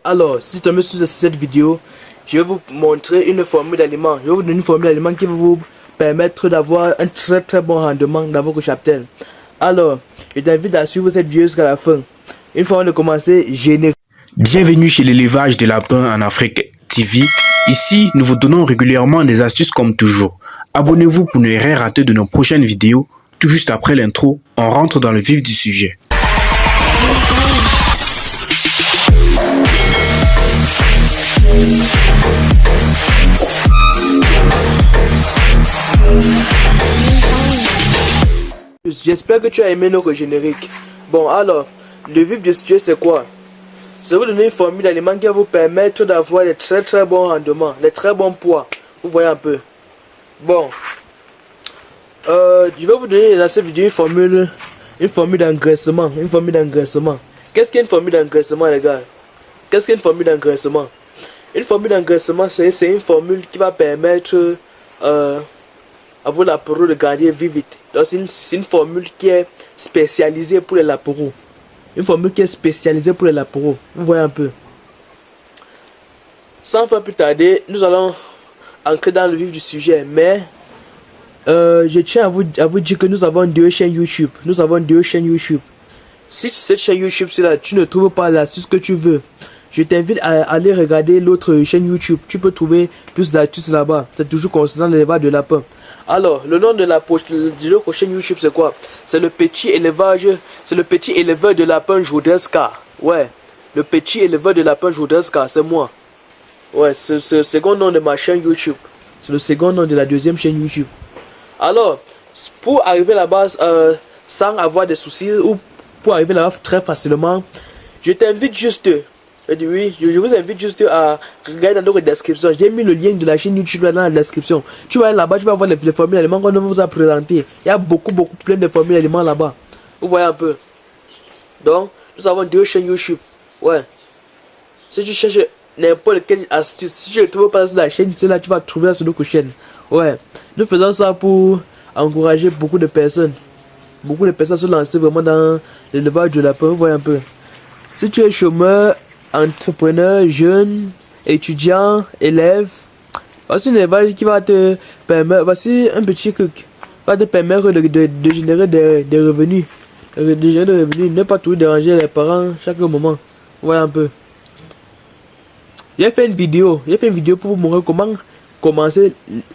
Alors, si tu tombez sur cette vidéo, je vais vous montrer une formule d'aliment. Je vais vous donner une formule d'aliment qui va vous permettre d'avoir un très bon rendement dans votre cheptel. Alors, je t'invite à suivre cette vidéo jusqu'à la fin. Une fois de commencer, générique. Bienvenue chez l'élevage de lapins en Afrique TV. Ici, nous vous donnons régulièrement des astuces comme toujours. Abonnez-vous pour ne rien rater de nos prochaines vidéos. Tout juste après l'intro, on rentre dans le vif du sujet. J'espère que tu as aimé notre générique. Bon, alors, le vif du sujet c'est quoi? Je vais vous donner une formule d'aliment qui va vous permettre d'avoir des très bons rendements, des très bons poids. Vous voyez un peu. Bon, je vais vous donner dans cette vidéo une formule d'engraissement. Qu'est-ce qu'une formule d'engraissement, les gars? Qu'est-ce qu'une formule d'engraissement? Une formule d'engraissement, c'est une formule qui va permettre à vos lapereaux de gagner vite. Donc c'est une formule qui est spécialisée pour les lapereaux. Une formule qui est spécialisée pour les lapereaux. Vous voyez un peu. Sans faire plus tarder, nous allons entrer dans le vif du sujet. Mais je tiens à vous dire que nous avons deux chaînes YouTube. Si cette chaîne YouTube, tu ne trouves pas l'astuce que tu veux, je t'invite à aller regarder l'autre chaîne YouTube. Tu peux trouver plus d'astuces là-bas. C'est toujours concernant l'élevage de lapins. Alors, le nom de l'autre chaîne YouTube, c'est quoi? C'est le petit élevage. C'est le petit éleveur de lapins Jodeska. Ouais, le petit éleveur de lapins Jodeska, c'est moi. Ouais, c'est le second nom de ma chaîne YouTube. C'est le second nom de la deuxième chaîne YouTube. Alors, pour arriver là-bas sans avoir des soucis ou pour arriver là-bas très facilement, je t'invite juste. Je vous invite juste à regarder dans notre description. J'ai mis le lien de la chaîne YouTube là dans la description. Tu vas aller là-bas, tu vas voir les formules d'aliments qu'on vous a présenté. Il y a beaucoup plein de formules d'aliments là-bas. Vous voyez un peu. Donc, nous avons deux chaînes YouTube. Ouais. Si tu cherches n'importe quelle astuce, si tu ne trouves pas sur la chaîne, c'est là tu vas trouver sur notre chaîne. Ouais. Nous faisons ça pour encourager beaucoup de personnes. Beaucoup de personnes se lancer vraiment dans l'élevage de lapins. Vous voyez un peu. Si tu es chômeur, entrepreneur, jeune, étudiant, élève, voici un élevage qui va te permettre, voici un petit truc qui va te permettre de générer des revenus. Ne pas tout déranger les parents chaque moment. Vous voyez un peu. J'ai fait une vidéo pour vous montrer comment commencer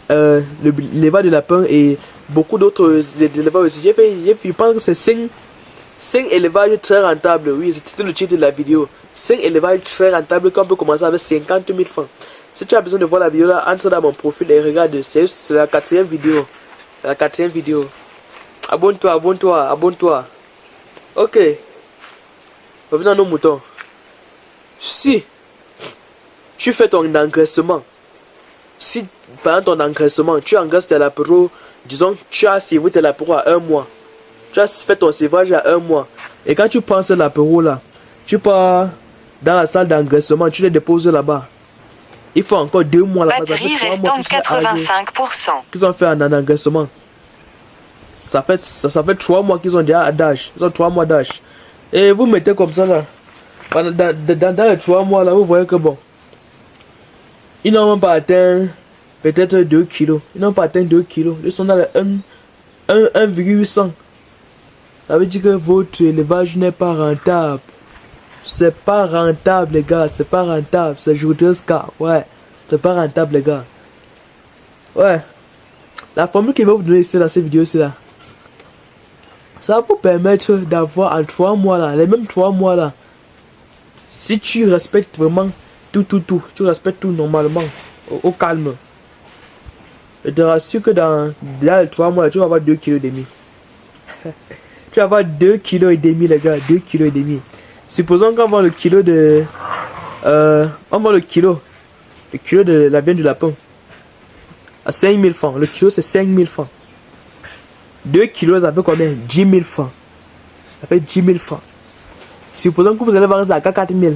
l'élevage de lapin et beaucoup d'autres élevages aussi. Je pense que c'est 5 élevages très rentables. Oui, c'était le titre de la vidéo. 5 élevages très rentables qu'on peut commencer avec 50 000 francs. Si tu as besoin de voir la vidéo là, entre dans mon profil et regarde. C'est la 4e vidéo. Abonne-toi. Ok. Revenons à nos moutons. Si tu fais ton engraissement, si pendant ton engraissement, tu engraisses tes lapereaux, disons tu as sévré tes lapereaux à 1 mois. Tu as fait ton sévrage à 1 mois. Et quand tu prends ces lapereaux là, tu pars dans la salle d'engraissement, tu les déposes là-bas. Il faut encore 2 mois là-bas. Batterie restant 85%. Qu'ils ont fait un engraissement. Ça fait 3 mois qu'ils ont déjà d'âge. Ils ont 3 mois d'âge. Et vous mettez comme ça là. Dans les 3 mois là, vous voyez que bon. Ils n'ont même pas atteint peut-être 2 kilos. Ils sont dans les 1,800. Ça veut dire que votre élevage n'est pas rentable. C'est pas rentable, les gars. C'est pas rentable. C'est Jodeska. Ouais. C'est pas rentable, les gars. Ouais. La formule qu'il va vous donner ici dans cette vidéo, c'est là. Ça va vous permettre d'avoir en 3 mois là, les mêmes 3 mois là. Si tu respectes vraiment tout. Tu respectes tout normalement. Au calme. Je te rassure que dans les 3 mois là, tu vas avoir 2,5 kg. Tu vas avoir 2,5 kg, les gars. 2,5 kg. Supposons qu'on vend le kilo de... on vend le kilo de la viande du lapin à 5 000 francs. Le kilo c'est 5 000 francs. 2 kilos ça fait combien? 10 000 francs. Ça fait 10 000 francs. Supposons que vous allez vendre ça à 4 000.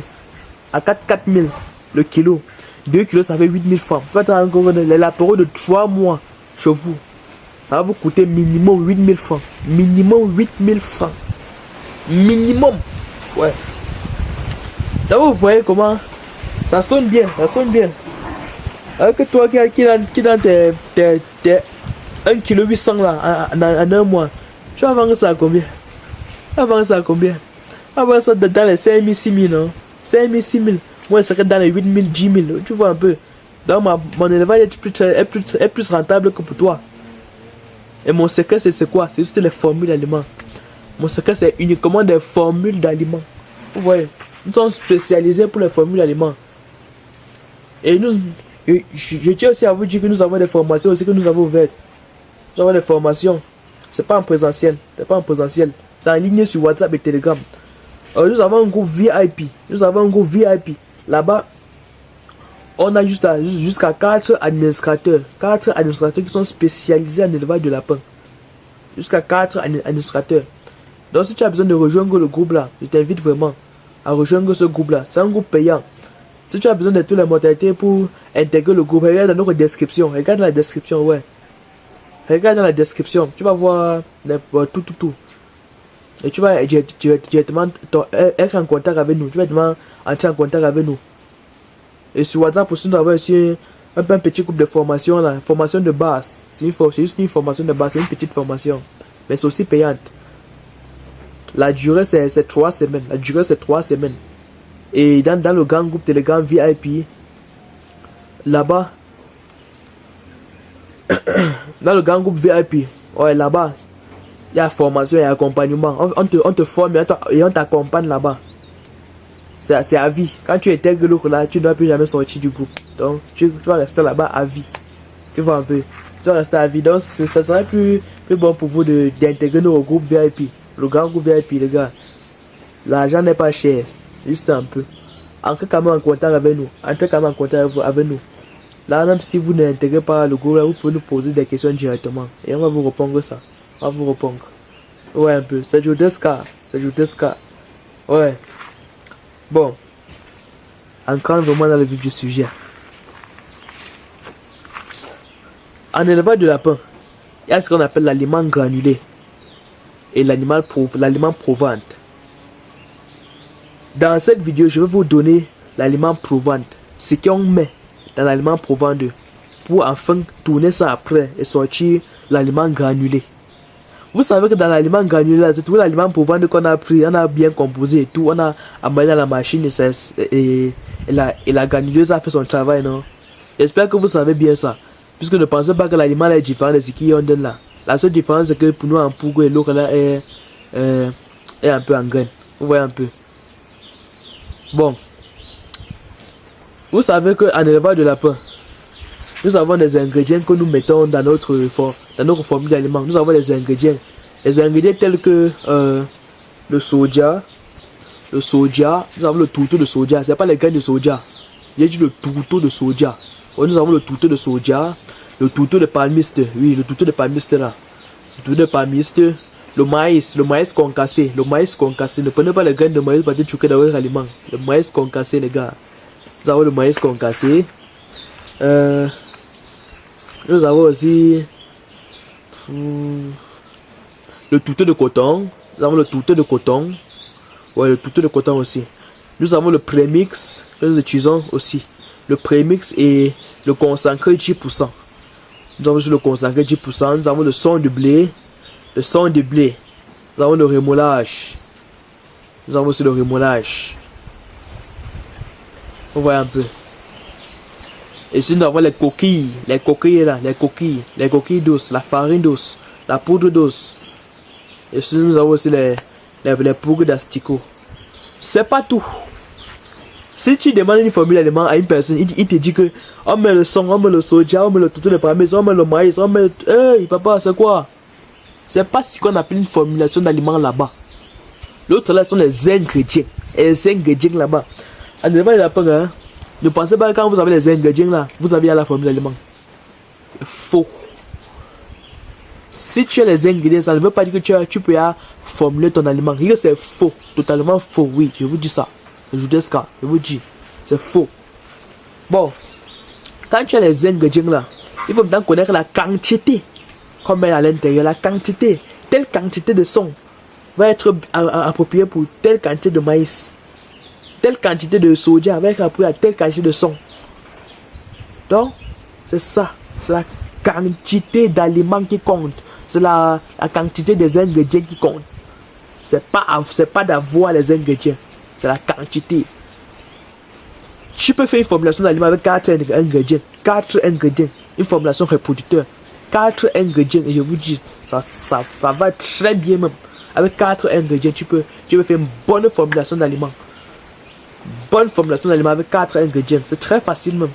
À 4 000 le kilo. 2 kilos ça fait 8 000 francs. Vous faites encore les lapereaux de 3 mois chez vous. Ça va vous coûter minimum 8 000 francs. Minimum 8 000 francs. Minimum. Ouais. Là vous voyez comment Ça sonne bien, ça sonne bien. Alors que toi qui dans tes 1,8 kg là en un mois, tu vas vendre ça à combien? Tu vas vendre ça à combien? Tu vas vendre ça dans les 5 000, 6 000, non? 5 000, 6 000. Moi, ça serait dans les 8 000, 10 000. Tu vois un peu. Donc, mon élevage est plus rentable que pour toi. Et mon secret, c'est quoi? C'est juste les formules d'aliments. Mon secret, c'est uniquement des formules d'aliments. Vous voyez? Nous sommes spécialisés pour les formules d'aliments. Et je tiens aussi à vous dire que nous avons des formations aussi que nous avons ouvertes. Nous avons des formations. C'est pas en présentiel. C'est pas en présentiel. C'est en ligne sur WhatsApp et Telegram. Nous avons un groupe VIP. Nous avons un groupe VIP. Là-bas, on a jusqu'à 4 administrateurs. 4 administrateurs qui sont spécialisés en élevage de lapins. Jusqu'à 4 administrateurs. Donc si tu as besoin de rejoindre le groupe là, je t'invite vraiment à rejoindre ce groupe là. C'est un groupe payant. Si tu as besoin de toutes les modalités pour intégrer le groupe, regarde dans notre description. Regarde dans la description, ouais. Regarde dans la description. Tu vas voir tout. Et tu vas directement être en contact avec nous. Tu vas directement entrer en contact avec nous. Et sur WhatsApp aussi, nous avons aussi un petit groupe de formation là. Formation de base. C'est juste une formation de base. C'est une petite formation. Mais c'est aussi payante. La durée c'est 3 semaines. La durée c'est 3 semaines. Et dans le grand groupe Telegram VIP, là-bas, dans le grand groupe VIP, ouais, là-bas, il y a formation et accompagnement. On te forme et on t'accompagne là-bas. C'est à vie. Quand tu intègres l'autre là, tu ne dois plus jamais sortir du groupe. Donc, tu vas rester là-bas à vie. Tu vois un peu. Tu vas rester à vie. Donc, ça serait plus bon pour vous d'intégrer nos groupes VIP. Le grand groupe VIP, les gars. L'argent n'est pas cher. Juste un peu. Entrez quand même en contact avec nous. Entrez quand même en contact avec nous. Là, même si vous n'intégrez pas le groupe, vous pouvez nous poser des questions directement. Et on va vous répondre ça. On va vous répondre. Ouais, un peu. C'est Jodeska. Ouais. Bon. Encore vraiment dans le vif du sujet. En élevage de lapin, il y a ce qu'on appelle l'aliment granulé. Et l'aliment provante. Dans cette vidéo, je vais vous donner l'aliment provante. Ce qu'on met dans l'aliment provante pour enfin tourner ça après et sortir l'aliment granulé. Vous savez que dans l'aliment granulé, c'est tout l'aliment provante qu'on a pris, on a bien composé et tout, on a amené dans la machine et la granuleuse a fait son travail, non? J'espère que vous savez bien ça. Puisque ne pensez pas que l'aliment est différent de ce qu'on donne là. La seule différence c'est que pour nous en poudre et l'autre là est un peu en graine. Vous voyez un peu. Bon, vous savez qu'en élevage de lapin, nous avons des ingrédients que nous mettons dans notre formule d'aliments. Nous avons des ingrédients tels que le soja, nous avons le tourteau de soja, c'est pas les graines de soja, j'ai dit le tourteau de soja. Nous avons le tourteau de soja, le tourteau de palmiste, oui, le tourteau de palmiste là, le tourteau de palmiste. Le maïs concassé, ne prenez pas les graines de maïs pour choquer dans votre aliment. Le maïs concassé, les gars. Nous avons le maïs concassé. Nous avons aussi le tourteau de coton. Nous avons le tourteau de coton. Ouais, le tourteau de coton aussi. Nous avons le prémix que nous utilisons aussi. Le prémix et le concentré 10%. Nous avons aussi le concentré 10%. Nous avons le son de blé. Le son de blé. Nous avons le rémoulage. Nous avons aussi le rémoulage. Vous voyez un peu. Et ici nous avons les coquilles. Les coquilles là. Les coquilles douces. La farine douce. La poudre douce. Et ici nous avons aussi les poudres d'asticots. C'est pas tout. Si tu demandes une formule d'aliments à une personne, il te dit que on met le son, on met le soja, on met le tourteau de palmiste, on met le maïs, on met... Hey papa, c'est quoi? C'est pas ce qu'on appelle une formulation d'aliments là-bas. L'autre là sont les ingrédients. Et les ingrédients là-bas. En élevage de lapin, hein, ne pensez pas que quand vous avez les ingrédients là, vous avez la formule d'aliments. Faux. Si tu as les ingrédients, ça ne veut pas dire que tu peux formuler ton aliment. C'est faux. Totalement faux, oui. Je vous dis ça. Je vous dis. C'est faux. Bon. Quand tu as les ingrédients là, il faut bien connaître la quantité. Comme à l'intérieur, la quantité, telle quantité de son va être appropriée pour telle quantité de maïs. telle quantité de soja avec après telle quantité de son. Donc, c'est ça. C'est la quantité d'aliments qui compte. C'est la quantité des ingrédients qui compte. C'est pas d'avoir les ingrédients. C'est la quantité. Tu peux faire une formulation d'aliment avec 4 ingrédients. 4 ingrédients. Une formulation reproducteur. 4 ingrédients. Et je vous dis, ça va très bien même. Avec 4 ingrédients, tu peux faire une bonne formulation d'aliment. Bonne formulation d'aliment avec 4 ingrédients. C'est très facile même.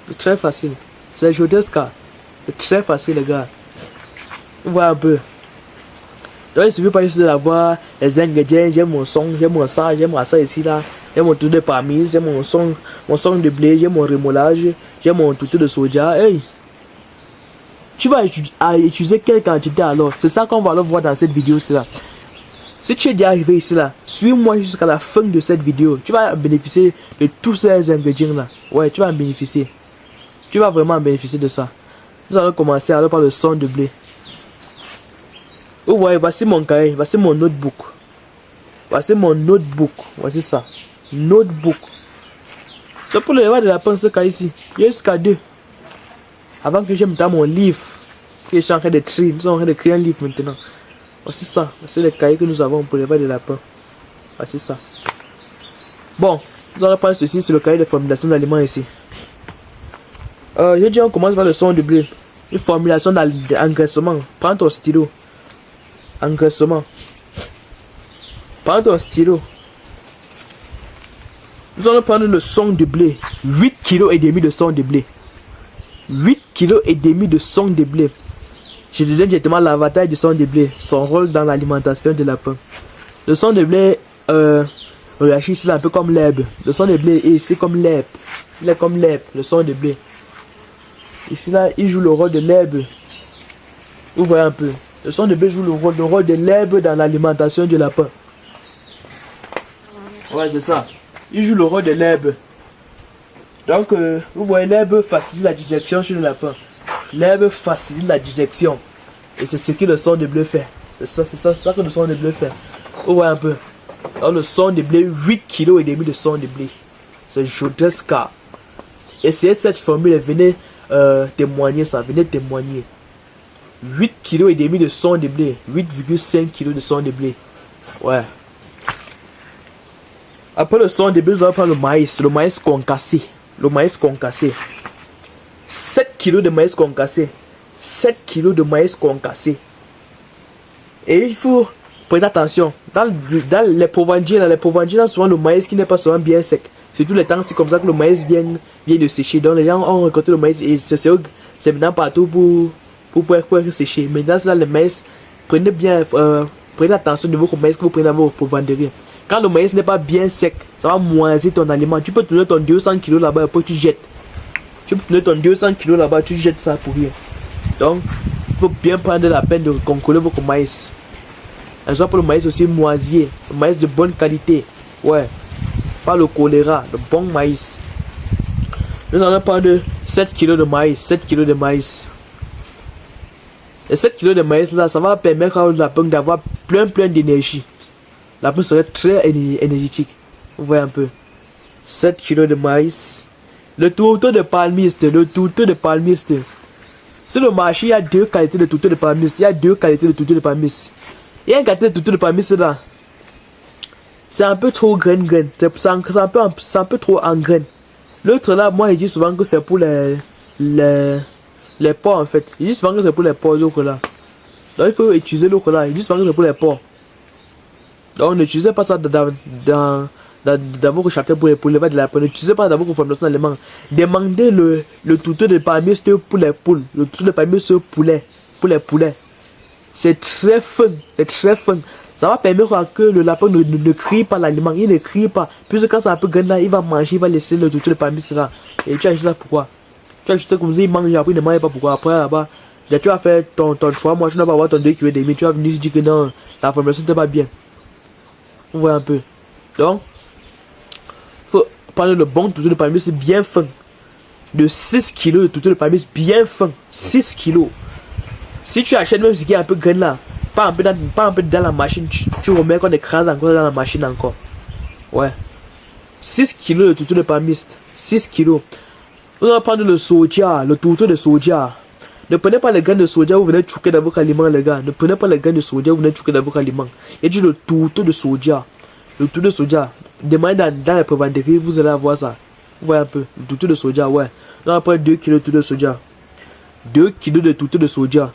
C'est très facile. C'est Jodeska. C'est très facile les gars. Voilà un peu. Donc il suffit pas juste d'avoir les ingrédients. J'ai mon son, j'ai mon ça, j'ai mon ça ici là. J'ai mon toutou de parmise, j'ai mon son de blé, j'ai mon remoulage, j'ai mon toutou de soja. Hey! Tu vas utiliser quelle quantité alors? C'est ça qu'on va alors voir dans cette vidéo là. Si tu es déjà arrivé ici là, suis-moi jusqu'à la fin de cette vidéo. Tu vas bénéficier de tous ces ingrédients là. Ouais, tu vas en bénéficier. Tu vas vraiment en bénéficier de ça. Nous allons commencer alors par le son de blé. Vous voyez, voici mon cahier, voici mon notebook. Voici mon notebook. Voici ça. Notebook. C'est pour le lever de la pince ce cahier ici. Il y a jusqu'à 2. Avant que j'aime dans mon livre. Que je suis en train de trier. Nous sommes en train de créer un livre maintenant. Voici ça. Voici le cahier que nous avons pour lever de lapin. Voici ça. Bon. Nous allons prendre ceci. C'est le cahier de formulation d'aliments ici. Je dis on commence par le son de blé. Une formulation d'engraissement. Prends ton stylo. Engraissement. Prends ton stylo. Nous allons prendre le son de blé. 8 kg et demi de son de blé. 8 kg et demi de son de blé. Je te donne directement l'avantage du son de blé. Son rôle dans l'alimentation de lapin. Le son de blé, reagit ici un peu comme l'herbe. Le son de blé est ici comme l'herbe. Il est comme l'herbe, le son de blé. Ici là, il joue le rôle de l'herbe. Vous voyez un peu. Le son de blé joue le rôle de l'herbe dans l'alimentation du lapin. Ouais, c'est ça. Il joue le rôle de l'herbe. Donc, vous voyez, l'herbe facilite la digestion chez le lapin. L'herbe facilite la digestion. Et c'est ce que le son de blé fait. C'est ça que le son de blé fait. Vous voyez un peu. Alors, le son de blé, 8 kg et demi de son de blé. C'est Jodeska. Essayez cette formule et venez témoigner ça. Venez témoigner. 8 kg et demi de son de blé. 8,5 kg de son de blé. Ouais. Après le son de blé, nous allons prendre le maïs concassé. Le maïs concassé. 7 kg de maïs concassé. 7 kg de maïs concassé. Et il faut prêter attention. Dans les Provangers, là, souvent le maïs qui n'est pas souvent bien sec. Surtout les temps, c'est comme ça que le maïs vient de sécher. Donc les gens ont récolté le maïs et c'est maintenant partout pour être séché. Maintenant, c'est là le maïs. Prenez attention de votre maïs que vous prenez dans vos Provangers. Quand le maïs n'est pas bien sec, ça va moisir ton aliment. Tu peux tourner ton 200 kg là-bas et après tu jettes. Tu peux tourner ton 200 kg là-bas, tu jettes ça pour rien. Donc, il faut bien prendre la peine de concoller votre maïs. Un soit pour le maïs aussi moisier. Le maïs de bonne qualité. Ouais. Pas le choléra, le bon maïs. Nous allons prendre 7 kg de maïs. 7 kg de maïs. Et 7 kg de maïs là, ça va permettre à la pomme d'avoir plein d'énergie. La pomme serait très énergétique. Vous voyez un peu. 7 kg de maïs. Le tourteau de palmiste. Le tourteau de palmiste. Sur le marché, il y a 2 qualités de tourteau de palmiste. Il y a 2 qualités de tourteau de palmiste. Il y a une qualité de tourteau de palmiste là. C'est un peu trop graine. C'est un peu trop en graine. L'autre là, moi je dis souvent que c'est pour les porcs en fait. Je dis souvent que c'est pour les porcs l'autre là. Donc il faut utiliser l'autre là. Je dis souvent que c'est pour les porcs. Donc n'utilisez pas ça dans votre chacun pour lever de la peau. N'utilisez pas dans votre formation d'aliments. Demandez le tourteau de palmiste pour les poules. Le tourteau de palmiste pour les poulets. C'est très fin. C'est très fin. Ça va permettre que le lapin ne crie pas l'aliment. Il ne crie pas. Puisque quand c'est un peu grand là, il va manger, il va laisser le tourteau de palmiste là. Et tu as juste là pourquoi? Tu as juste comme ça, il mange, après il ne mange pas pourquoi. Après là-bas, tu vas faire ton 3 mois, tu n'as pas avoir ton 2 kg et demi. Tu vas venir se dire que non, la formation n'était pas bien. Vous voyez un peu. Donc, il faut prendre le bon tourteau de palmiste bien fin. De 6 kg de tourteau de palmiste bien fin. 6 kg. Si tu achètes même ce qui est un peu grand là, pas un peu dans la machine, tu remets qu'on écrase encore dans la machine encore. Ouais. 6 kilos de tourteau de palmiste. 6 kilos. Vous allez prendre le soja, le tourteau de soja. Ne prenez pas les graines de soja, vous venez chouquer dans votre aliment, les gars. Ne prenez pas les graines de soja, vous venez chouquer dans votre aliment. Il dit le tourteau de soja. Le tourteau de soja. Demandez dans les prévenderies, vous allez avoir ça. Vous voyez un peu. Le tourteau de soja, ouais. On va prendre 2 kilos de tourteau de soja. 2 kilos de tourteau de soja.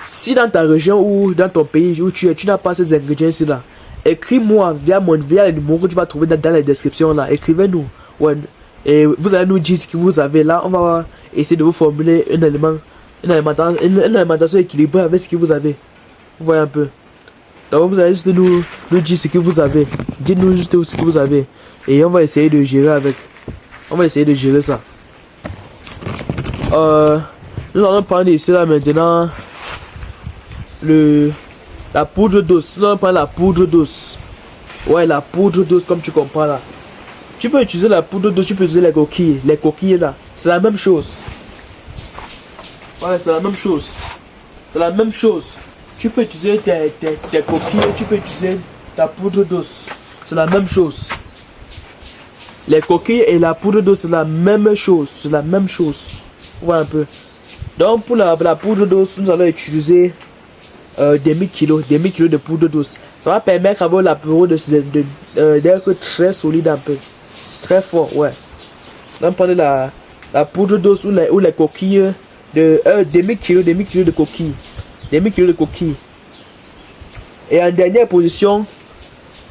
Si dans ta région ou dans ton pays où tu es, tu n'as pas ces ingrédients-ci là, écris-moi via les numéros que tu vas trouver dans la description là. Écrivez-nous. Ouais. Et vous allez nous dire ce que vous avez là. On va essayer de vous formuler une alimentation équilibrée avec ce que vous avez. Vous voyez un peu. Donc vous allez juste nous dire ce que vous avez. Dites-nous juste ce que vous avez. Et on va essayer de gérer avec. On va essayer de gérer ça. Nous allons prendre ici là maintenant la poudre d'os. Nous allons prendre la poudre d'os. Ouais, la poudre d'os comme tu comprends là. Tu peux utiliser la poudre d'os, tu peux utiliser les coquilles. Les coquilles là, c'est la même chose. Ouais, c'est la même chose. C'est la même chose. Tu peux utiliser tes coquilles, tu peux utiliser ta poudre d'os. C'est la même chose. Les coquilles et la poudre d'os, c'est la même chose. C'est la même chose. Ouais, un peu. Donc pour la poudre d'os, nous allons utiliser demi-kilo de poudre d'os. Ça va permettre d'avoir l'apéro d'être très solide un peu. C'est très fort, ouais. Donc prenez la poudre d'os ou les coquilles de demi-kilo de coquilles. Demi-kilo de coquilles. Et en dernière position,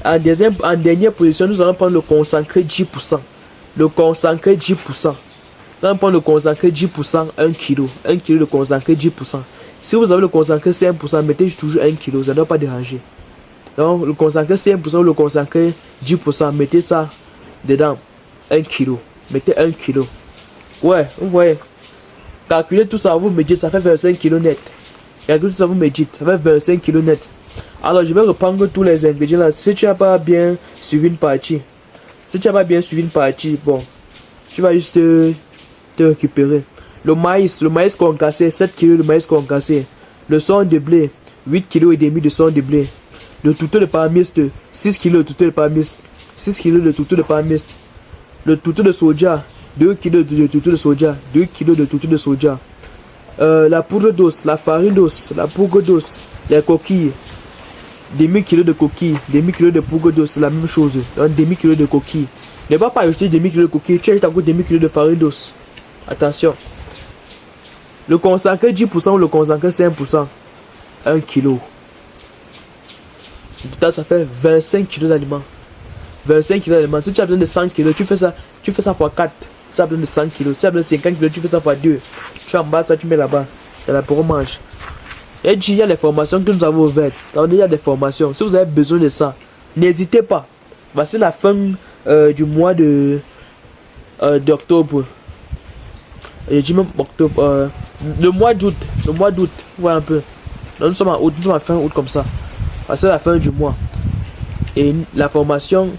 nous allons prendre le concentré 10%. Le concentré 10%. Nous allons prendre le concentré 10%, 1 kg. 1 kg de concentré 10%. Si vous avez le concentré 5%, mettez toujours 1 kg, ça ne doit pas déranger. Donc le concentré 5% ou le concentré 10%, mettez ça dedans. 1 kg. Mettez 1 kg. Ouais, vous voyez. Calculez tout ça, vous me dites, ça fait 25 kg net. Calculez tout ça, vous me dites, ça fait 25 kg net. Alors je vais reprendre tous les ingrédients là. Si tu n'as pas bien suivi une partie, bon, tu vas juste te récupérer. Le maïs concassé, 7 kg de maïs concassé. Le son de blé, 8 kg et demi de son de blé. Le tourteau de palmiste, 6 kg de tourteau de palmiste. 6 kg de tourteau de palmiste. Le tourteau de soja, 2 kg de tourteau de soja. 2 kg de tourteau de soja. La poudre d'os, la farine d'os, la poudre d'os, les coquilles. Demi-kilo de coquilles, demi-kilo de poudre d'os, c'est la même chose. Donc demi-kilo de coquilles. Ne va pas ajouter demi-kilo de coquilles, tu achètes encore demi-kilo de farine d'os. Attention. Le concentré 10% ou le concentré 5%, 1 kg. En total, ça fait 25 kg d'aliments. 25 kg d'aliments. Si tu as besoin de 100 kg, tu fais ça x 4. Si tu as besoin de 100 kg, si tu as besoin de 50 kg, tu fais ça x 2. Tu emballes ça, tu mets là-bas. C'est la pour mange. Et il y a les formations que nous avons ouvertes. Il y a des formations. Si vous avez besoin de ça, n'hésitez pas. Voici la fin du mois d'octobre. Je dis même octobre. Le mois d'août. Voilà un peu. Donc, nous sommes en août. Nous sommes en fin août comme ça. C'est la fin du mois. Et la formation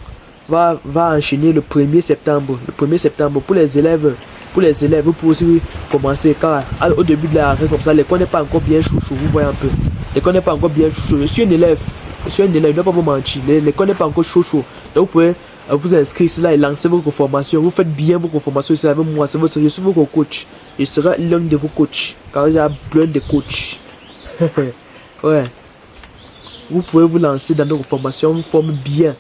va enchaîner le 1er septembre. Le 1er septembre pour les élèves. Vous pouvez aussi commencer car au début de la rentrée comme ça, l'école n'est pas encore bien chouchou, vous voyez un peu. L'école n'est pas encore bien chouchou. Je suis un élève, je ne dois pas vous mentir. L'école n'est pas encore chouchou. Donc vous pouvez vous inscrire ici là et lancer vos formations. Vous faites bien vos formations ici avec moi. Je suis votre coach. Je serai l'un de vos coachs. Car j'ai plein de coachs. Ouais. Vous pouvez vous lancer dans nos formations. Vous formez bien.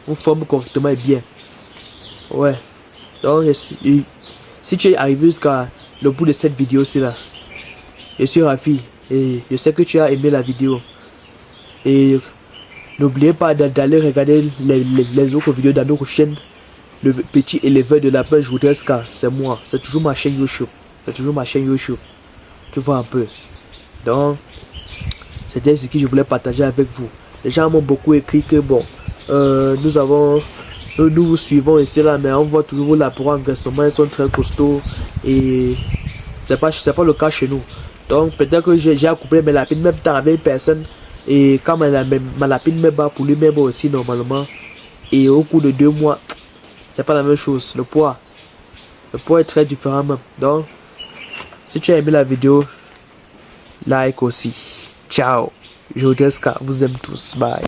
Vous formez correctement et bien. Ouais. Donc si tu es arrivé jusqu'à le bout de cette vidéo ci là, je suis ravi et je sais que tu as aimé la vidéo. Et n'oubliez pas d'aller regarder les autres vidéos dans notre chaîne. Le petit éleveur de lapin Joudeska, c'est moi. C'est toujours ma chaîne YouTube. Tu vois un peu. Donc, c'était ce que je voulais partager avec vous. Les gens m'ont beaucoup écrit que bon, nous vous suivons ici là, mais on voit toujours là pour engraissement, ils sont très costauds et c'est pas le cas chez nous. Donc peut-être que j'ai accouplé mes lapines même temps avec une personne et quand ma lapine me bat pour lui même aussi normalement et au cours de 2 mois, c'est pas la même chose. Le poids est très différent même. Donc si tu as aimé la vidéo, like aussi. Ciao. Joudeska vous aime tous. Bye.